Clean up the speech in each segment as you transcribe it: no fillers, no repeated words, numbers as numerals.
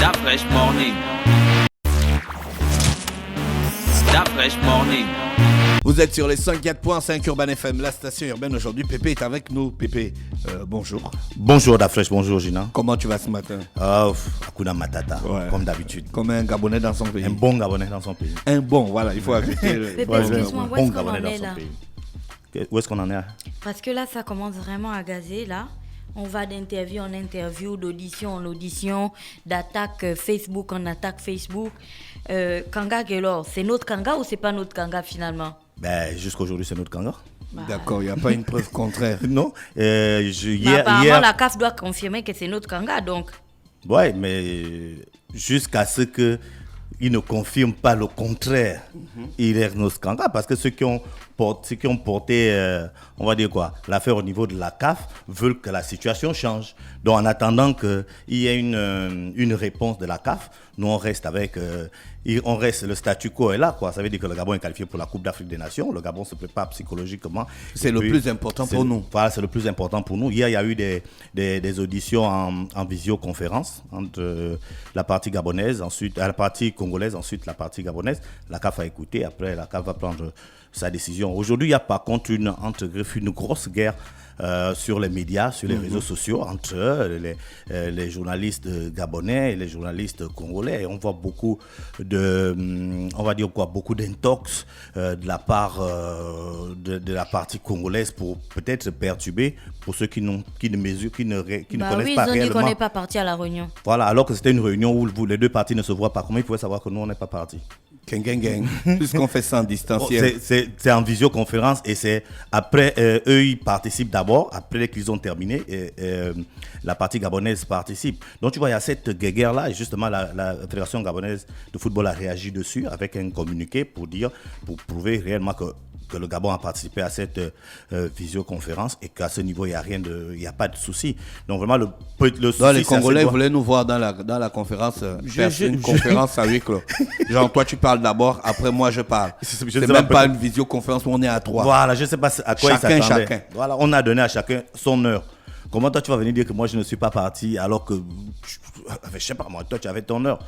That fresh morning. That fresh morning. Vous êtes sur les 104.5 Urban FM, la station urbaine. Aujourd'hui, Pépé est avec nous. Pépé, bonjour. Bonjour Dafresh, bonjour Gina. Comment tu vas ce matin? Hakuna Matata, Ouais. comme d'habitude. Comme un Gabonais dans son pays. Un bon Gabonais dans son pays. Un bon, voilà, il faut ajouter. Pépé, Ouais, excuse-moi, un où bon est-ce qu'on Gabonais en dans est son là? pays. Où est-ce qu'on en est? Parce que là, ça commence vraiment à gazer là. On va d'interview en interview, d'audition en audition, d'attaque Facebook en attaque Facebook. Kanga Gelor, c'est notre Kanga ou c'est pas notre Kanga finalement? Ben, jusqu'aujourd'hui, c'est notre Kanga. D'accord, il n'y a pas une preuve contraire. Non, Apparemment, la CAF doit confirmer que c'est notre Kanga, donc. Ouais, mais jusqu'à ce que il ne confirme pas le contraire, il est notre Kanga, parce que ceux qui ont porté, on va dire quoi, l'affaire au niveau de la CAF veulent que la situation change. Donc en attendant qu'il y ait une réponse de la CAF, nous on reste avec, le statu quo est là, quoi. Ça veut dire que le Gabon est qualifié pour la Coupe d'Afrique des Nations, le Gabon se prépare psychologiquement. C'est le plus important pour nous. Voilà, c'est le plus important pour nous. Hier, il y a eu des auditions en visioconférence entre la partie gabonaise, ensuite la partie congolaise, ensuite la partie gabonaise. La CAF a écouté, après la CAF va prendre sa décision. Aujourd'hui, il y a par contre une grosse guerre sur les médias, sur les réseaux sociaux, entre les journalistes gabonais et les journalistes congolais. Et on voit beaucoup beaucoup d'intox de la part de la partie congolaise pour peut-être perturber pour ceux qui ne connaissent pas réellement. Oui, ils ont dit qu'on n'est pas parti à la réunion. Voilà, alors que c'était une réunion où les deux parties ne se voient pas. Comment ils pouvaient savoir que nous, on n'est pas partis? Gang. Puisqu'on fait ça en distanciel. C'est en visioconférence et c'est après, eux ils participent d'abord, après qu'ils ont terminé, la partie gabonaise participe. Donc tu vois, il y a cette guerre-là et justement la Fédération gabonaise de football a réagi dessus avec un communiqué pour prouver réellement que le Gabon a participé à cette visioconférence et qu'à ce niveau, il n'y a pas de souci. Donc vraiment, le souci... Les Congolais voulaient nous voir dans la conférence, une conférence à huis clos. Genre, toi, tu parles d'abord, après moi, je parle. C'est même pas une visioconférence où on est à trois. Voilà, je ne sais pas à quoi ils s'attendaient. Chacun. Voilà, on a donné à chacun son heure. Comment toi, tu vas venir dire que moi, je ne suis pas parti alors que... je sais pas, moi, toi, tu avais ton heure.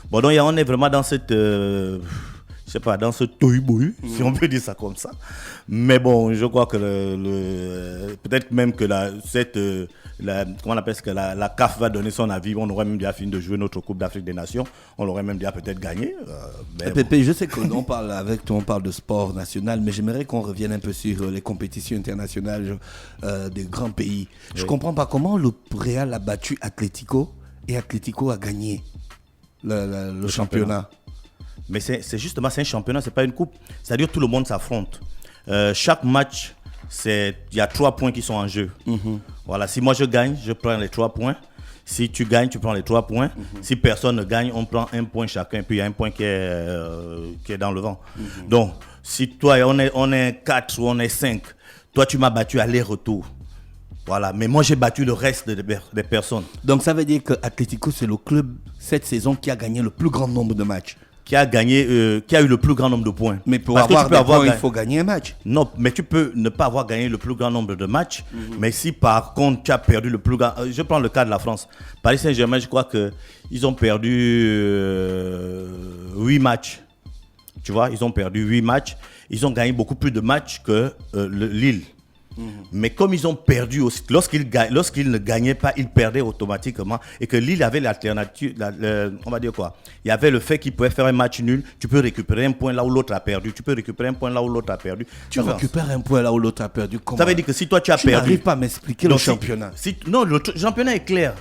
Bon, donc, on est vraiment dans cette... je sais pas, dans ce tohu-bohu, si on peut dire ça comme ça. Mais bon, je crois que peut-être même que comment on appelle ce que la CAF va donner son avis. On aurait même déjà fini de jouer notre Coupe d'Afrique des Nations. On l'aurait même déjà peut-être gagné. Pépé, je sais qu'on parle avec toi, on parle de sport national, mais j'aimerais qu'on revienne un peu sur les compétitions internationales des grands pays. Je comprends pas comment le Real a battu Atlético et Atlético a gagné le championnat. Mais c'est justement, c'est un championnat, c'est pas une coupe. C'est-à-dire tout le monde s'affronte. Chaque match, il y a 3 points qui sont en jeu. Voilà, si moi je gagne, je prends les 3 points. Si tu gagnes, tu prends les 3 points. Si personne ne gagne, on prend 1 point chacun. Puis il y a un point qui est dans le vent. Donc, si toi, on est 4 ou on est 5, toi tu m'as battu aller-retour. Voilà, mais moi j'ai battu le reste des personnes. Donc ça veut dire que Atlético, c'est le club cette saison qui a gagné le plus grand nombre de matchs. Qui a eu le plus grand nombre de points. Mais pour avoir des points, il faut gagner un match. Non, mais tu peux ne pas avoir gagné le plus grand nombre de matchs. Mais si par contre tu as perdu le plus grand... je prends le cas de la France. Paris Saint-Germain, je crois qu'ils ont perdu 8 matchs. Tu vois, ils ont perdu 8 matchs. Ils ont gagné beaucoup plus de matchs que Lille. Mais comme ils ont perdu aussi, lorsqu'ils ne gagnaient pas, ils perdaient automatiquement. Et que Lille avait l'alternative, on va dire quoi? Il y avait le fait qu'ils pouvaient faire un match nul. Tu peux récupérer un point là où l'autre a perdu. Tu récupères un point là où l'autre a perdu. Comment? Ça veut dire que si toi tu as perdu... Tu n'arrives pas à m'expliquer le championnat. Non, le championnat est clair.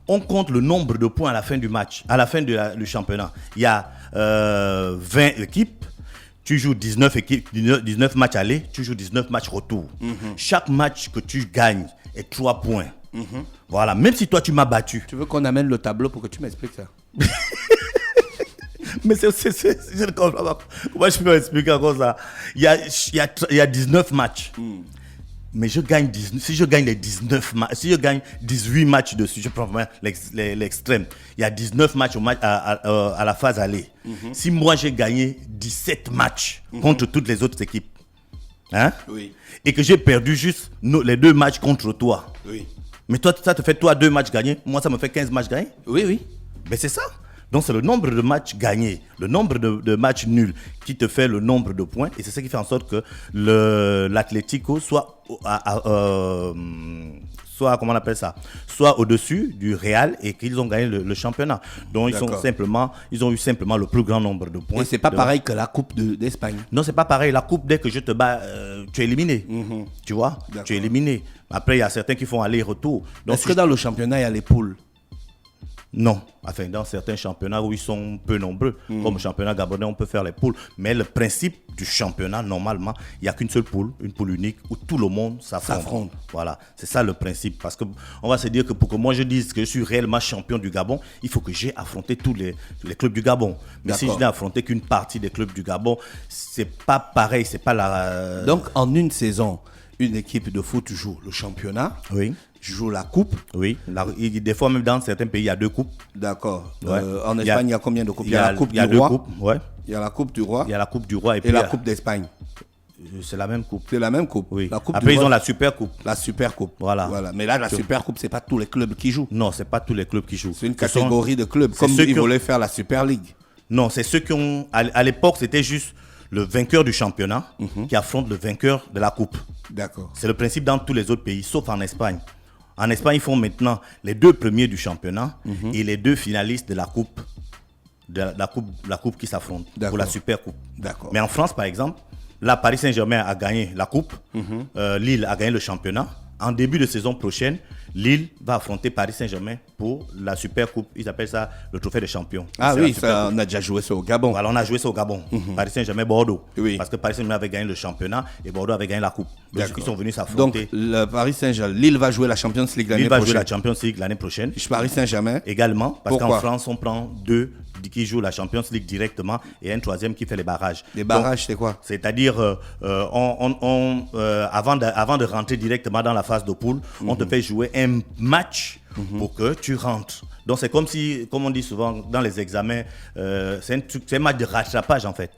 On compte le nombre de points à la fin du match, à la fin du championnat. Il y a 20 équipes. Tu joues 19 matchs aller, tu joues 19 matchs retour. Chaque match que tu gagnes est 3 points. Voilà, même si toi tu m'as battu. Tu veux qu'on amène le tableau pour que tu m'expliques ça? Mais je ne comprends pas. Comment je peux expliquer encore ça? Il y a 19 matchs. Mais si je gagne les 19 matchs, si je gagne 18 matchs dessus, je prends vraiment l'extrême. Il y a 19 matchs à la phase aller. Si moi j'ai gagné 17 matchs contre toutes les autres équipes, hein? Oui. Et que j'ai perdu juste les 2 matchs contre toi. Oui. Mais toi, ça te fait 2 matchs gagnés. Moi, ça me fait 15 matchs gagnés. Oui. Mais c'est ça. Donc c'est le nombre de matchs gagnés, le nombre de matchs nuls qui te fait le nombre de points. Et c'est ça qui fait en sorte que l'Atlético soit comment on appelle ça, soit au-dessus du Real et qu'ils ont gagné le championnat. Donc ils ont eu simplement le plus grand nombre de points. Et c'est pas pareil que la Coupe d'Espagne. Non, c'est pas pareil. La coupe, dès que je te bats, tu es éliminé. Tu vois, tu es éliminé. Après, il y a certains qui font aller-retour. Donc, Est-ce que dans le championnat, il y a les poules? Non, enfin dans certains championnats où ils sont peu nombreux, comme le championnat gabonais, on peut faire les poules. Mais le principe du championnat, normalement, il n'y a qu'une seule poule, une poule unique, où tout le monde s'affronte. Voilà, c'est ça le principe. Parce qu'on va se dire que pour que moi je dise que je suis réellement champion du Gabon, il faut que j'ai affronté tous les clubs du Gabon. Mais si je n'ai affronté qu'une partie des clubs du Gabon, c'est pas pareil, c'est pas la... Donc en une saison, une équipe de foot joue le championnat. Oui. Joue la coupe. Oui, des fois même dans certains pays, il y a 2 coupes. D'accord. Ouais. En Espagne, il y a combien de coupes? Il y a la coupe du roi. Coupes, ouais. Il y a la coupe du roi. Il y a la coupe du roi et la coupe d'Espagne. C'est la même coupe. C'est la même coupe. Oui. La coupe Après, du ils roi, ont la super coupe. La super coupe. Voilà. Mais là, la super coupe, c'est pas tous les clubs qui jouent. Non, c'est pas tous les clubs qui jouent. C'est une catégorie de clubs, comme ils voulaient faire la Super League. Non, c'est ceux qui ont... À l'époque, c'était juste le vainqueur du championnat qui affronte le vainqueur de la coupe. D'accord. C'est le principe dans tous les autres pays, sauf en Espagne. En Espagne, ils font maintenant les 2 premiers du championnat et les 2 finalistes de la coupe, la coupe qui s'affrontent pour la super coupe. D'accord. Mais en France, par exemple, là, Paris Saint-Germain a gagné la coupe, Lille a gagné le championnat. En début de saison prochaine, Lille va affronter Paris Saint-Germain pour la Super Coupe. Ils appellent ça le trophée des champions. Ah oui, ça, on a déjà joué ça au Gabon. Voilà, on a joué ça au Gabon. Paris Saint-Germain, Bordeaux. Oui. Parce que Paris Saint-Germain avait gagné le championnat et Bordeaux avait gagné la coupe. Donc ils sont venus s'affronter. Donc le Paris Saint-Germain, Lille va jouer la Champions League l'année prochaine. Lille va jouer la Champions League l'année prochaine. Paris Saint-Germain. Également, parce Pourquoi? qu'en France, on prend 2 qui jouent la Champions League directement et un 3e qui fait les barrages. Les barrages, c'est quoi? C'est-à-dire, avant de rentrer directement dans la phase de poule, on te fait jouer un match pour que tu rentres. Donc c'est comme si, comme on dit souvent dans les examens, c'est un match de rattrapage en fait.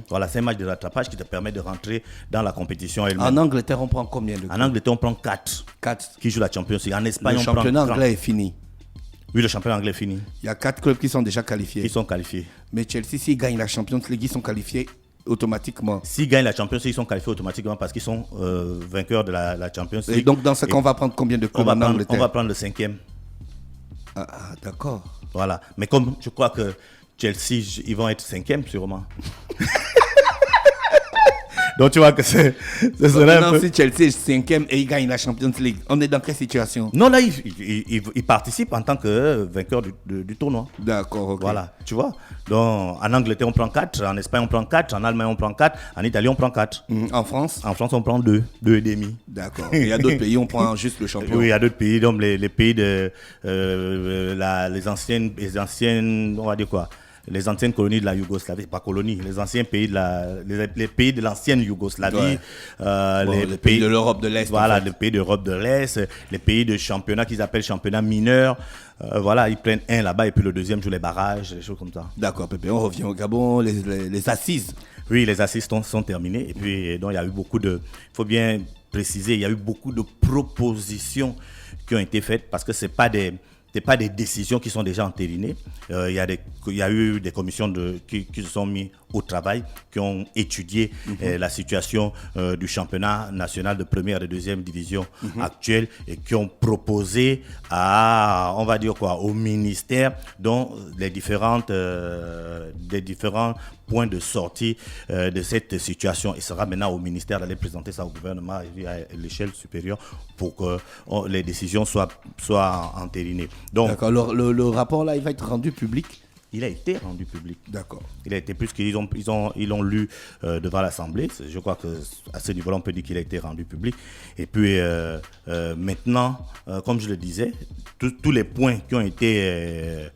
Voilà, c'est un match de rattrapage qui te permet de rentrer dans la compétition elle-même. En Angleterre, on prend combien de clubs? En Angleterre, on prend 4 qui jouent la Champions League. En Espagne, le on prend... Le championnat anglais est fini. Oui, le championnat anglais est fini. Il y a 4 clubs qui sont déjà qualifiés. Qui sont qualifiés. Mais Chelsea, s'ils gagnent la Champions League, ils sont qualifiés automatiquement. S'ils gagnent la Champions League, ils sont qualifiés automatiquement parce qu'ils sont vainqueurs de la Champions League. Et donc, dans ce cas, on va prendre combien de clubs en Angleterre? On va prendre le 5e. Ah, d'accord. Voilà. Mais comme je crois que Chelsea, ils vont être 5e sûrement. Donc tu vois que c'est un peu... Si Chelsea est 5e et il gagne la Champions League, on est dans quelle situation? Non, là, il participe en tant que vainqueur du tournoi. D'accord, ok. Voilà, tu vois. Donc en Angleterre, on prend 4, en Espagne, on prend 4, en Allemagne, on prend 4, en Italie, on prend 4. En France? En France, on prend 2 et demi. D'accord. Il y a d'autres pays, on prend juste le champion. Oui, il y a d'autres pays, donc les pays de les anciennes, on va dire quoi? Les anciennes colonies de la Yougoslavie, pas colonies, les anciens pays les pays de l'ancienne Yougoslavie, les pays de l'Europe de l'Est. Voilà, en fait. les pays d'Europe de l'Est, les pays de championnat qu'ils appellent championnat mineur. Voilà, ils prennent un là-bas et puis le deuxième joue les barrages, des choses comme ça. D'accord, Pépé, on revient au Gabon, les assises. Oui, les assises sont terminées et puis donc il y a eu beaucoup de, il faut bien préciser, il y a eu beaucoup de propositions qui ont été faites parce que c'est pas des décisions qui sont déjà entérinées. Il y a eu des commissions qui se sont mises au travail, qui ont étudié la situation du championnat national de première et de deuxième division actuelle et qui ont proposé on va dire quoi, au ministère dont les différents points de sortie de cette situation. Il sera maintenant au ministère d'aller présenter ça au gouvernement et à l'échelle supérieure pour que les décisions soient entérinées. Donc, d'accord, le rapport là, il va être rendu public? Il a été rendu public. D'accord. Il a été, puisqu'ils l'ont lu devant l'Assemblée. Je crois qu'à ce niveau-là, on peut dire qu'il a été rendu public. Et puis maintenant, comme je le disais, tous les points qui ont été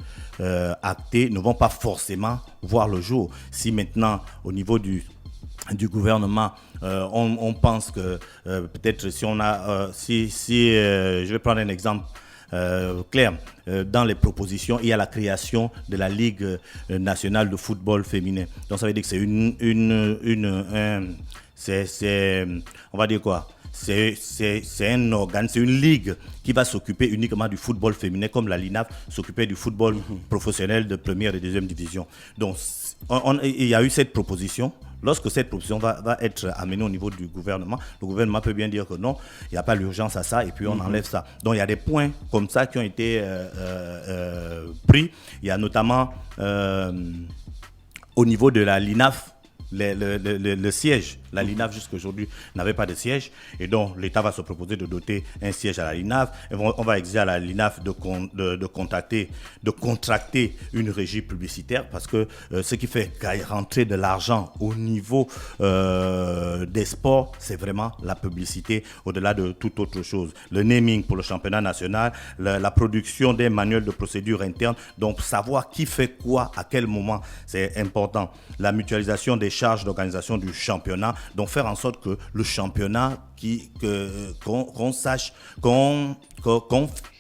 actés ne vont pas forcément voir le jour. Si maintenant, au niveau du gouvernement, on pense que peut-être si on a... je vais prendre un exemple clair. Dans les propositions, il y a la création de la Ligue nationale de football féminin. Donc ça veut dire que c'est on va dire quoi? c'est un organe, c'est une ligue qui va s'occuper uniquement du football féminin, comme la LINAF s'occupait du football professionnel de première et deuxième division. Donc, il y a eu cette proposition. Lorsque cette proposition va être amenée au niveau du gouvernement, le gouvernement peut bien dire que non, il n'y a pas l'urgence à ça et puis on enlève ça. Donc il y a des points comme ça qui ont été pris. Il y a notamment au niveau de la LINAF, le siège. La LINAF jusqu'à aujourd'hui n'avait pas de siège et donc l'État va se proposer de doter un siège à la LINAF. Et on va exiger à la LINAF de contracter une régie publicitaire parce que ce qui fait rentrer de l'argent au niveau des sports, c'est vraiment la publicité au-delà de toute autre chose. Le naming pour le championnat national, la production des manuels de procédure interne, donc savoir qui fait quoi à quel moment, c'est important. La mutualisation des charges d'organisation du championnat, donc faire en sorte que le championnat qu'on sache, qu'on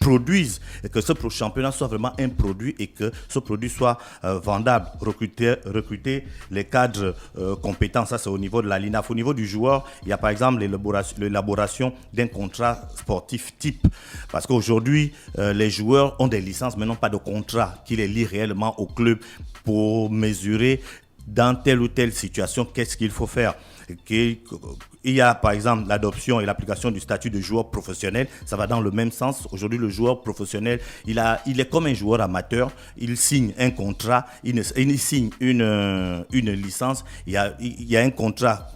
produise et que ce championnat soit vraiment un produit et que ce produit soit vendable, recruter les cadres compétents, ça c'est au niveau de la LINAF. Au niveau du joueur, il y a par exemple l'élaboration d'un contrat sportif type, parce qu'aujourd'hui les joueurs ont des licences mais n'ont pas de contrat qui les lie réellement au club pour mesurer dans telle ou telle situation qu'est-ce qu'il faut faire. Il y a par exemple l'adoption et l'application du statut de joueur professionnel, ça va dans le même sens. Aujourd'hui le joueur professionnel, il est comme un joueur amateur, il signe un contrat, il signe une licence, il y a un contrat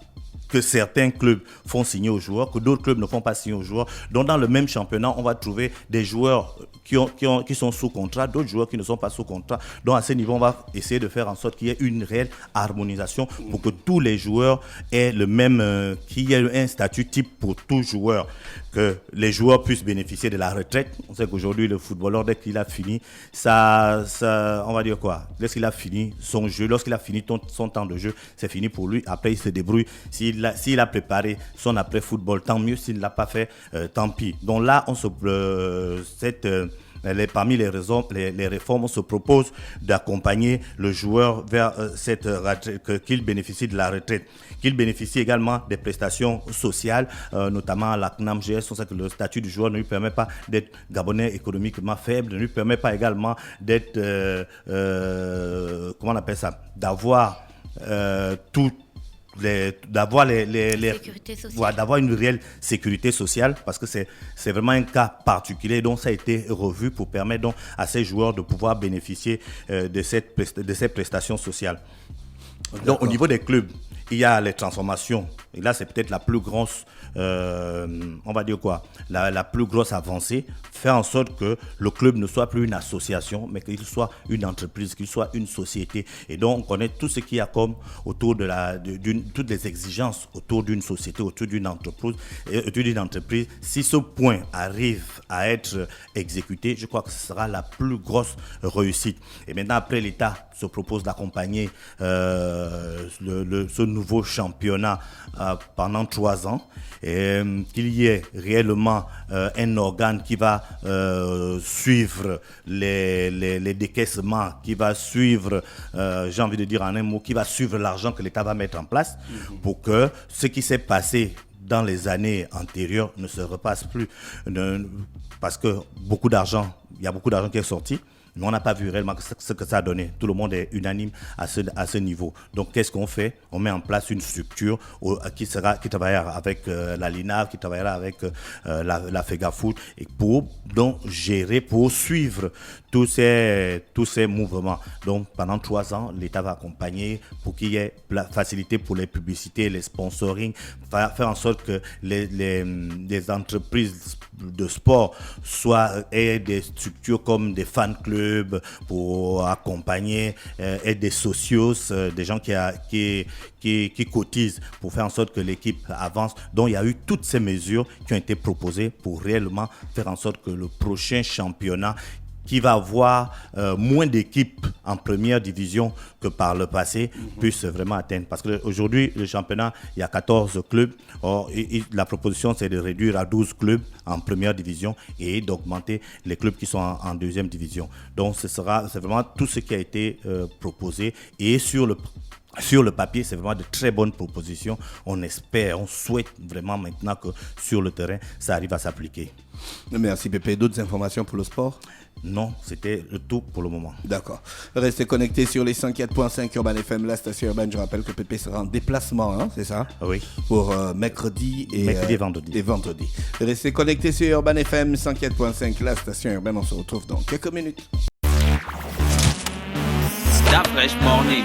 que certains clubs font signer aux joueurs, que d'autres clubs ne font pas signer aux joueurs. Donc dans le même championnat, on va trouver des joueurs qui sont sous contrat, d'autres joueurs qui ne sont pas sous contrat. Donc à ce niveau, on va essayer de faire en sorte qu'il y ait une réelle harmonisation pour que tous les joueurs aient le même, qu'il y ait un statut type pour tous joueurs, que les joueurs puissent bénéficier de la retraite. On sait qu'aujourd'hui, le footballeur, dès qu'il a fini, on va dire quoi? Lorsqu'il a fini son jeu, lorsqu'il a fini son temps de jeu, c'est fini pour lui. Après, il se débrouille. S'il a préparé son après-football, tant mieux. S'il ne l'a pas fait, tant pis. Donc là, parmi les réformes, on se propose d'accompagner le joueur vers cette retraite, qu'il bénéficie de la retraite, qu'il bénéficie également des prestations sociales, notamment à la CNAMGS. On sait que le statut du joueur ne lui permet pas d'être gabonais économiquement faible, ne lui permet pas également d'être, comment on appelle ça, d'avoir d'avoir une réelle sécurité sociale, parce que c'est vraiment un cas particulier, donc ça a été revu pour permettre donc à ces joueurs de pouvoir bénéficier de ces prestations sociales. Donc au niveau des clubs, il y a les transformations, et là c'est peut-être la plus grosse, on va dire quoi, la plus grosse avancée, faire en sorte que le club ne soit plus une association, mais qu'il soit une entreprise, qu'il soit une société. Et donc on connaît tout ce qu'il y a comme autour toutes les exigences autour d'une société, autour d'une entreprise. Si ce point arrive à être exécuté, je crois que ce sera la plus grosse réussite. Et maintenant, après, l'État se propose d'accompagner ce nouveau championnat pendant 3 ans, et qu'il y ait réellement un organe qui va suivre les décaissements, qui va suivre, j'ai envie de dire en un mot, qui va suivre l'argent que l'État va mettre en place pour que ce qui s'est passé dans les années antérieures ne se repasse plus. Parce que il y a beaucoup d'argent qui est sorti, mais on n'a pas vu réellement ce que ça a donné. Tout le monde est unanime à ce niveau. Donc, qu'est-ce qu'on fait? On met en place une structure qui travaillera avec la LINAF, qui travaillera avec la FEGAFOOT, et pour donc gérer, pour suivre tous ces mouvements. Donc, pendant 3 ans, l'État va accompagner pour qu'il y ait la facilité pour les publicités, les sponsoring, faire en sorte que les entreprises de sport aient des structures comme des fan clubs pour accompagner, et des socios, des gens qui cotisent pour faire en sorte que l'équipe avance. Donc il y a eu toutes ces mesures qui ont été proposées pour réellement faire en sorte que le prochain championnat, qui va avoir moins d'équipes en première division que par le passé, puisse vraiment atteindre. Parce qu'aujourd'hui, le championnat, il y a 14 clubs. Or, la proposition, c'est de réduire à 12 clubs en première division et d'augmenter les clubs qui sont en deuxième division. Donc, c'est vraiment tout ce qui a été proposé. Et sur le papier, c'est vraiment de très bonnes propositions. On espère, on souhaite vraiment maintenant que sur le terrain, ça arrive à s'appliquer. Merci Pépé. D'autres informations pour le sport? Non, c'était le tout pour le moment. D'accord. Restez connectés sur les 104.5 Urban FM, la station urbaine. Je rappelle que Pépé sera en déplacement, hein, c'est ça? Oui. Pour mercredi et vendredi. Restez connectés sur Urban FM 104.5, la station urbaine. On se retrouve dans quelques minutes. Start Fresh Morning.